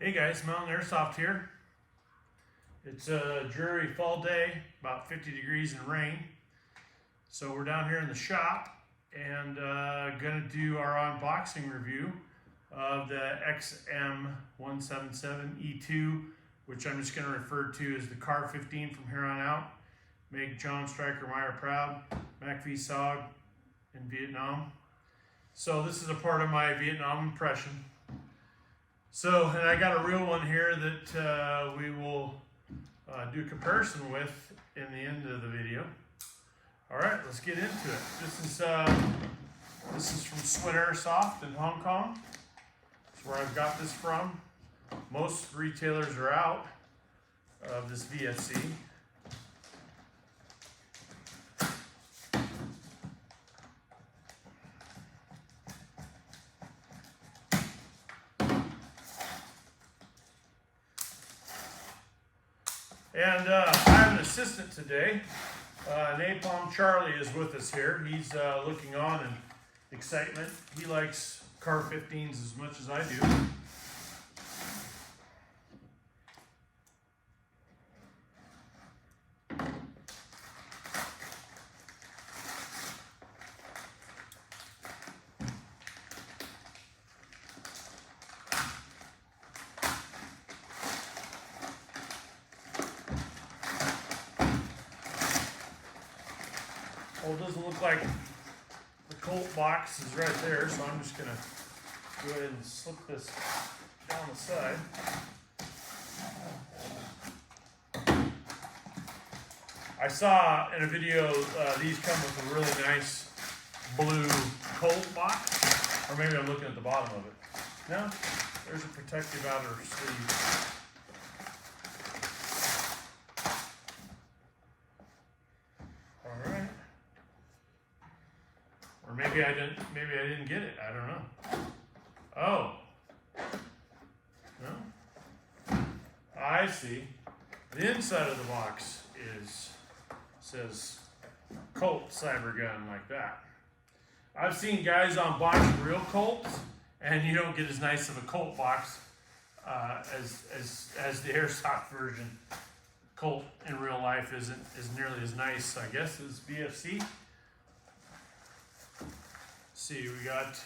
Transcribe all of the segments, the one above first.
Hey guys, Mountain Airsoft here. It's a dreary fall day, about 50 degrees and rain. So we're down here in the shop and gonna do our unboxing review of the XM177E2, which I'm just gonna refer to as the Car 15 from here on out. Make John Striker Meyer proud, MacV SOG in Vietnam. So this is a part of my Vietnam impression. So, and I got a real one here that we will do a comparison with in the end of the video. All right, let's get into it. This is from Sweat Airsoft in Hong Kong. That's where I've got this from. Most retailers are out of this VFC. And I have an assistant today. Napalm Charlie is with us here. He's looking on in excitement. He likes Car 15s as much as I do. Well, it doesn't look like the Colt box is right there, so I'm just going to go ahead and slip this down the side. I saw in a video these come with a really nice blue Colt box, or maybe I'm looking at the bottom of it. No, there's a protective outer sleeve. Or maybe I didn't get it. I don't know. Oh. No? I see. The inside of the box says Colt Cyber Gun like that. I've seen guys unbox real Colts, and you don't get as nice of a Colt box as the Airsoft version. Colt in real life isn't nearly as nice, I guess, as VFC. See, we got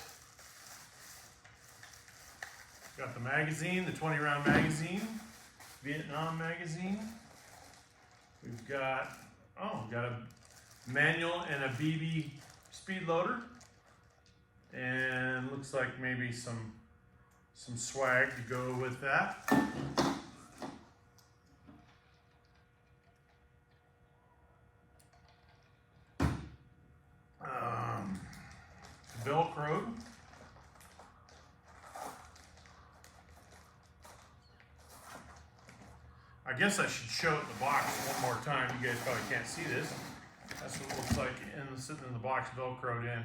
the magazine, the 20-round magazine, Vietnam magazine. We've got a manual and a BB speed loader, and looks like maybe some swag to go with that. Velcroed. I guess I should show it in the box one more time. You guys probably can't see this. That's what it looks like sitting in the box, Velcroed in.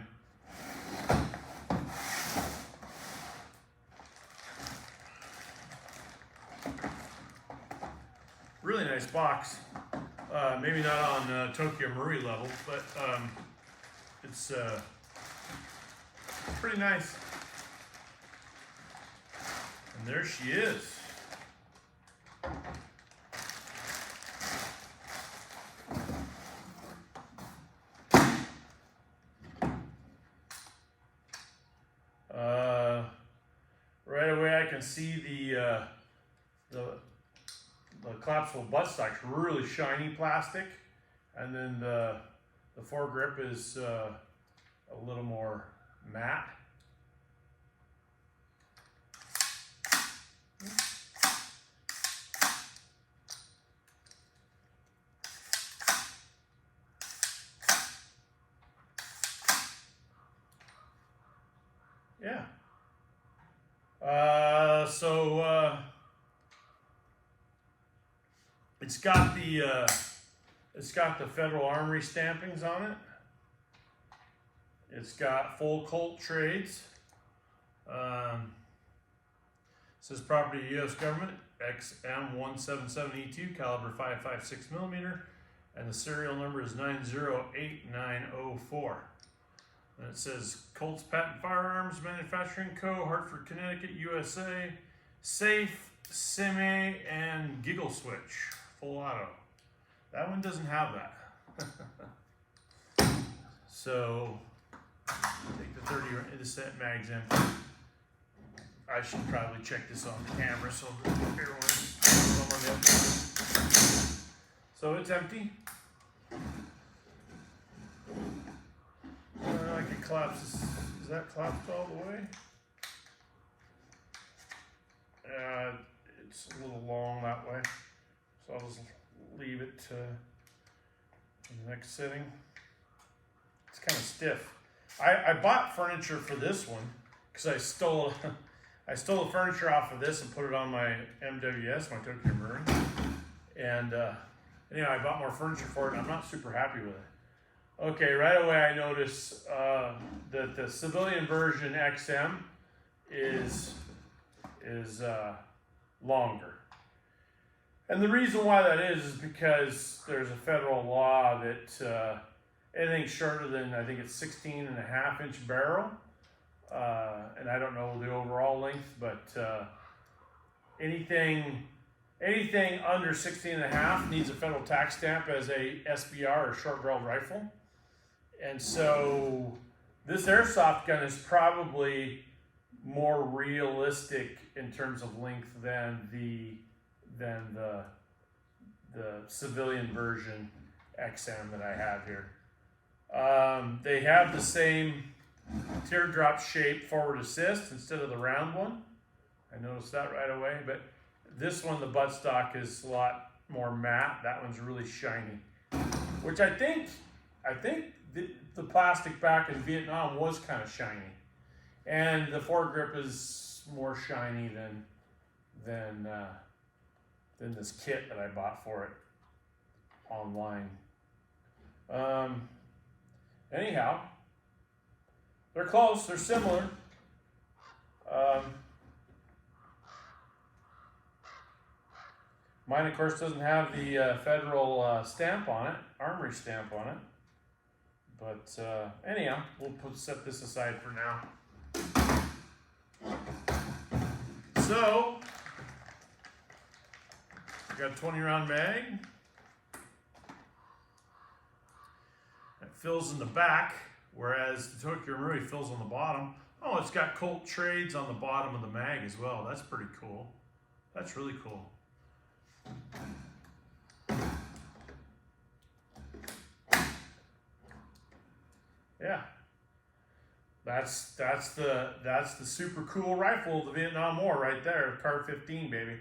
Really nice box. Maybe not on Tokyo Marui level, but it's pretty nice. And there she is. Right away I can see the collapsible buttstock's really shiny plastic, and then the foregrip is a little more matte. Yeah. It's got the Federal Armory stampings on it. It's got full Colt trades. Says property of U.S. government, XM177E2, caliber 5.56 millimeter, and the serial number is 908904. And it says Colts Patent Firearms Manufacturing Co., Hartford, Connecticut, USA. Safe, semi and giggle switch, full auto. That one doesn't have that. So take the 30 the set mags in. I should probably check this on camera so everyone is. So it's empty. I can collapse this. Is that collapsed all the way? It's a little long that way, so I'll just leave it to the next setting. It's kind of stiff. I bought furniture for this one because I stole the furniture off of this and put it on my MWS, my Tokyo Marine. And anyway, I bought more furniture for it and I'm not super happy with it. Okay, right away I notice that the civilian version XM is longer. And the reason why that is because there's a federal law that anything shorter than, I think it's 16.5-inch barrel, and I don't know the overall length, but anything under 16.5 needs a federal tax stamp as a SBR or short-barreled rifle. And so this airsoft gun is probably more realistic in terms of length than the civilian version XM that I have here. They have the same teardrop shape forward assist instead of the round one. I noticed that right away, but this one, the buttstock is a lot more matte. That one's really shiny, which I think the plastic back in Vietnam was kind of shiny, and the foregrip is more shiny than this kit that I bought for it online. Anyhow, they're close, they're similar. Mine, of course, doesn't have the federal stamp on it, armory stamp on it. But anyhow, we'll set this aside for now. So, I got a 20-round mag. It fills in the back, whereas the Tokyo Marui fills on the bottom. Oh, it's got Colt trades on the bottom of the mag as well. That's pretty cool. That's really cool. Yeah, that's the super cool rifle of the Vietnam War right there, Car 15, baby.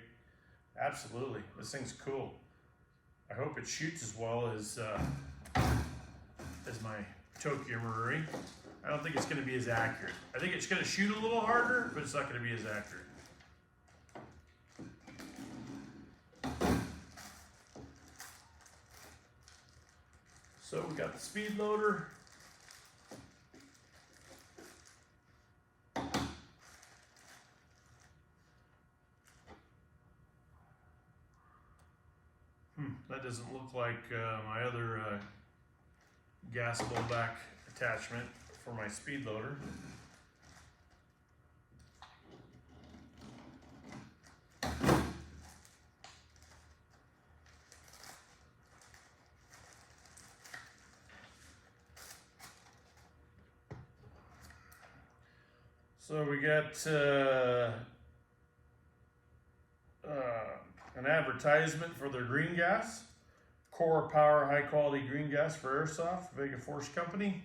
Absolutely, this thing's cool. I hope it shoots as well as my Tokyo Marui. I don't think it's going to be as accurate. I think it's going to shoot a little harder, but it's not going to be as accurate. So we got the speed loader. That doesn't look like my other gas blowback attachment for my speed loader. So we got an advertisement for their green gas, Core Power High Quality Green Gas for Airsoft, Vega Force Company.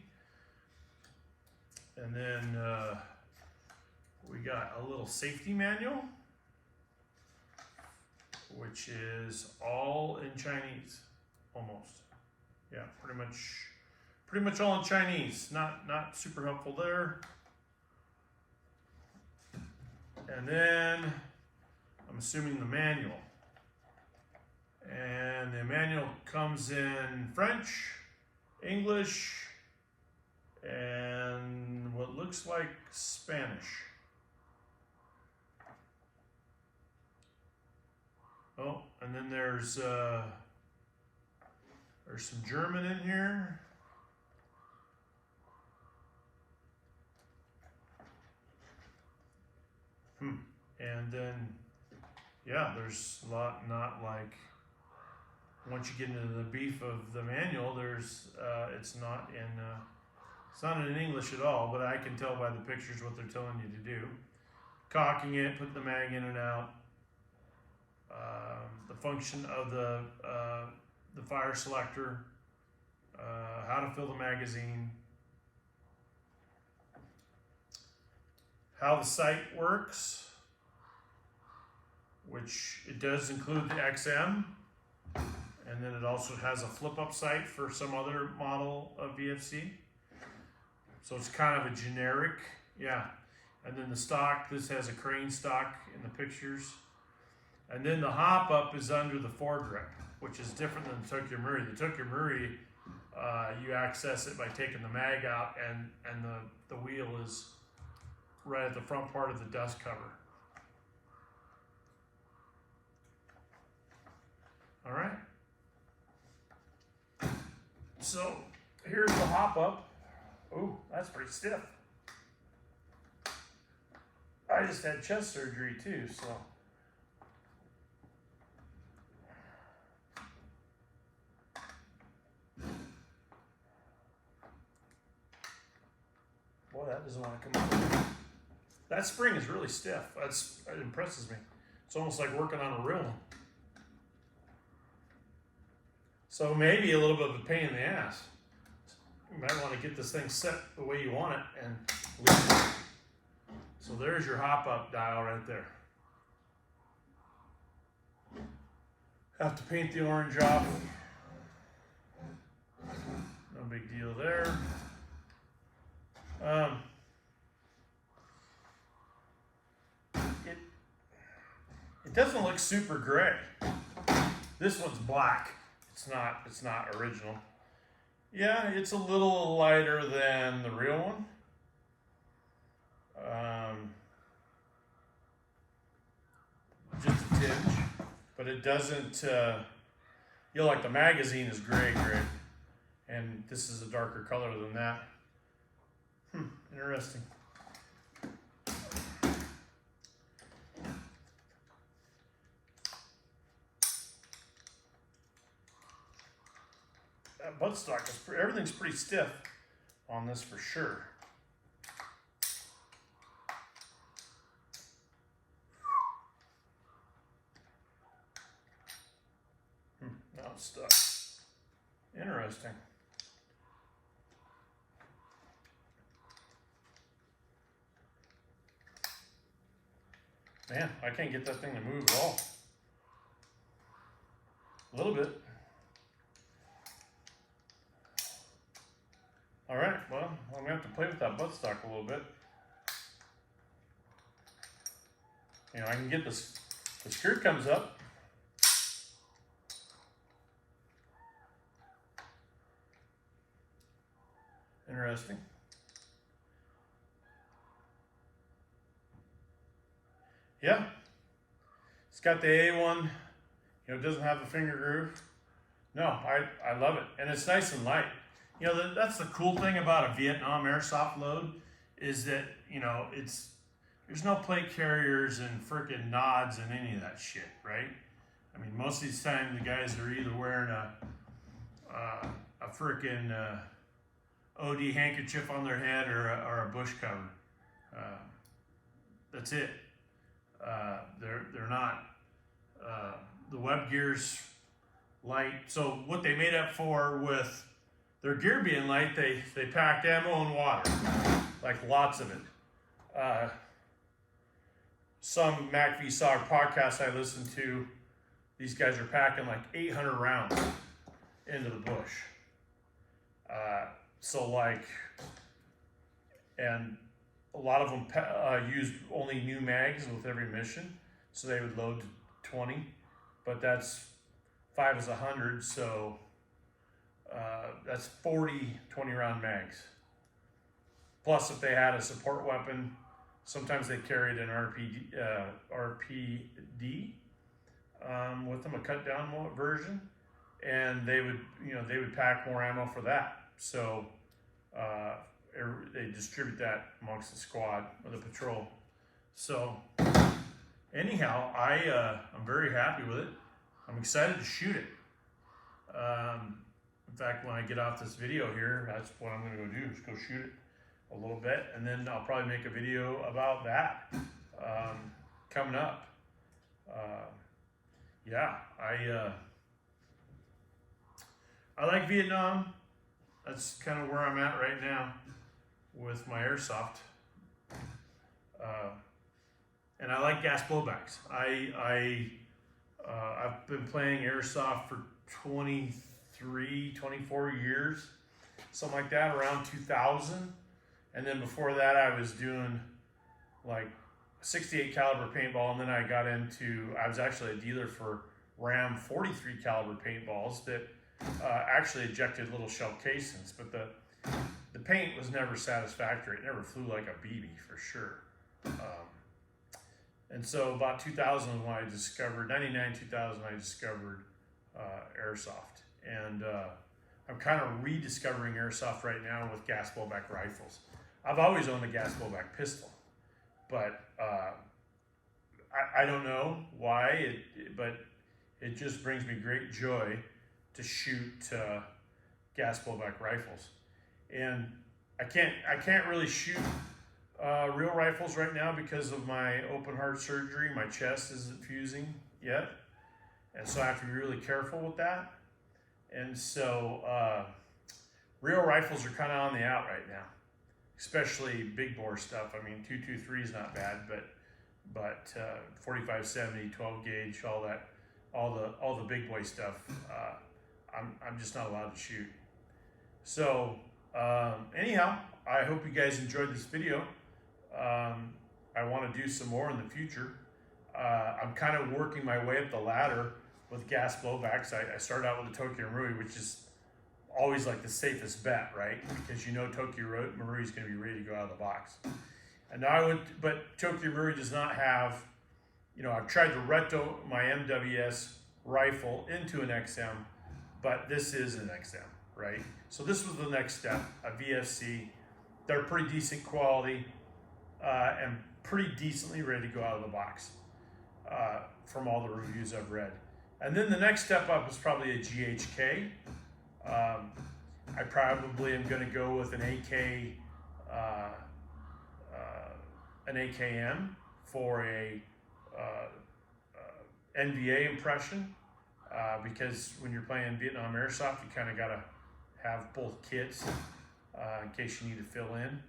And then we got a little safety manual, which is all in Chinese, almost. Yeah, pretty much all in Chinese. Not super helpful there. And then I'm assuming the manual. And the manual comes in French, English, and what looks like Spanish. Oh, and then there's some German in here. And then yeah, there's a lot, not like, once you get into the beef of the manual, there's, it's not in English at all, but I can tell by the pictures what they're telling you to do. Cocking it, put the mag in and out, the function of the fire selector, how to fill the magazine, how the sight works, which it does include the XM, and then it also has a flip-up sight for some other model of VFC. So it's kind of a generic, yeah. And then the stock, this has a crane stock in the pictures. And then the hop-up is under the foregrip, which is different than the Tokyo Marui. The Tokyo Marui, you access it by taking the mag out, and the wheel is right at the front part of the dust cover. All right. So here's the hop-up. Ooh, that's pretty stiff. I just had chest surgery too, so. Boy, that doesn't want to come out. That spring is really stiff. That impresses me. It's almost like working on a real one. So maybe a little bit of a pain in the ass. You might want to get this thing set the way you want it and leave it. So there's your hop-up dial right there. Have to paint the orange off. No big deal there. It doesn't look super gray. This one's black. It's not original. Yeah, it's a little lighter than the real one. Just a tinge, but it doesn't, you know, like the magazine is gray, and this is a darker color than that. Interesting. That buttstock is everything's pretty stiff on this for sure. Now it's stuck. Interesting. Man, I can't get that thing to move at all. A little bit. All right, well, I'm gonna have to play with that buttstock a little bit. You know, I can get this, the screw comes up. Interesting. Yeah, it's got the A1, you know, it doesn't have the finger groove. No, I love it, and it's nice and light. You know, that's the cool thing about a Vietnam airsoft load is that, you know, there's no plate carriers and frickin' nods and any of that shit, right? I mean, most of these times the guys are either wearing a frickin' OD handkerchief on their head or a bush cover. That's it. They're not, the web gear's light. So what they made up for with their gear being light, they packed ammo and water, like lots of it. Some MacVSOG podcasts I listen to, these guys are packing like 800 rounds into the bush. So like, and a lot of them used only new mags with every mission, so they would load to 20, but that's 5 is 100, so that's 40 20-round mags. Plus, if they had a support weapon, sometimes they carried an RPD with them, a cut-down version, and they would pack more ammo for that. So they distribute that amongst the squad or the patrol. So anyhow, I'm very happy with it. I'm excited to shoot it. In fact, when I get off this video here, that's what I'm going to go do, is go shoot it a little bit, and then I'll probably make a video about that coming up. Yeah, I like Vietnam. That's kind of where I'm at right now with my airsoft. And I like gas blowbacks. I've been playing airsoft for 23, 24 years, something like that, around 2000. And then before that, I was doing like 68 caliber paintball, and then I was actually a dealer for Ram 43 caliber paintballs that actually ejected little shell casings, but the paint was never satisfactory. It never flew like a BB for sure. And so about 2000 when I discovered, 99, 2000, I discovered airsoft. And I'm kind of rediscovering airsoft right now with gas blowback rifles. I've always owned a gas blowback pistol, but I don't know why, but it just brings me great joy to shoot gas blowback rifles. And I can't really shoot real rifles right now because of my open heart surgery. My chest isn't fusing yet, and so I have to be really careful with that. And so real rifles are kind of on the out right now, especially big bore stuff. I mean, 223 is not bad, but 45-70, 12 gauge, all the big boy stuff, I'm just not allowed to shoot. So anyhow, I hope you guys enjoyed this video. I want to do some more in the future. I'm kind of working my way up the ladder with gas blowbacks. I started out with the Tokyo Marui, which is always like the safest bet, right? Because you know Tokyo Marui is going to be ready to go out of the box. And now but Tokyo Marui does not have, I've tried to retro my MWS rifle into an XM, but this is an XM, right? So this was the next step, a VFC. They're pretty decent quality and pretty decently ready to go out of the box from all the reviews I've read. And then the next step up is probably a GHK. I probably am going to go with an AKM for a NVA impression, because when you're playing Vietnam airsoft, you kind of got to have both kits in case you need to fill in.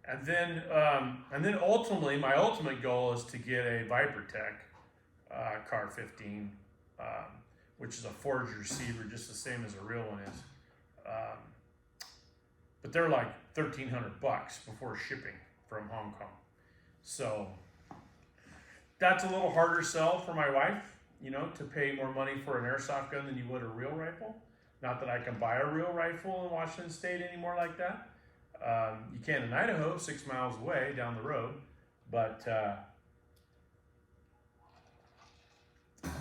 And then ultimately, my ultimate goal is to get a ViperTech Car 15, which is a forged receiver, just the same as a real one is. But they're like $1,300 before shipping from Hong Kong. So that's a little harder sell for my wife, to pay more money for an airsoft gun than you would a real rifle. Not that I can buy a real rifle in Washington State anymore like that. You can in Idaho, 6 miles away down the road, but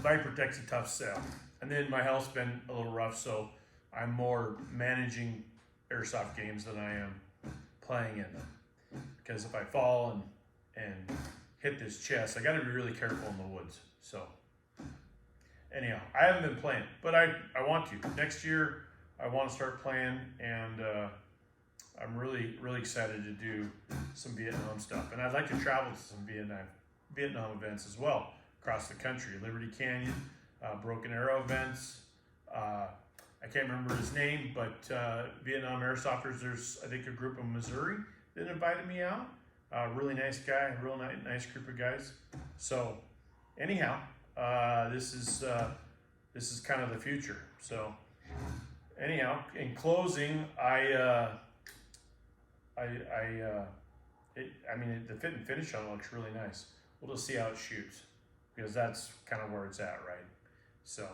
ViperTech's a tough sell. And then my health's been a little rough, so I'm more managing airsoft games than I am playing in them. Because if I fall and hit this chest, I got to be really careful in the woods. So anyhow, I haven't been playing, but I want to. Next year, I want to start playing, and I'm really, really excited to do some Vietnam stuff. And I'd like to travel to some Vietnam events as well across the country. Liberty Canyon, Broken Arrow events. I can't remember his name, but Vietnam airsofters, there's, I think, a group in Missouri that invited me out. Really nice guy, real nice group of guys. So anyhow, this is kind of the future. So anyhow, in closing, the fit and finish on it looks really nice. We'll just see how it shoots, because that's kind of where it's at, right? So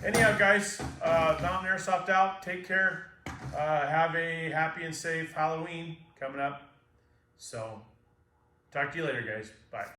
anyhow, guys, Mountain Airsoft out. Take care. Have a happy and safe Halloween coming up. So talk to you later, guys. Bye.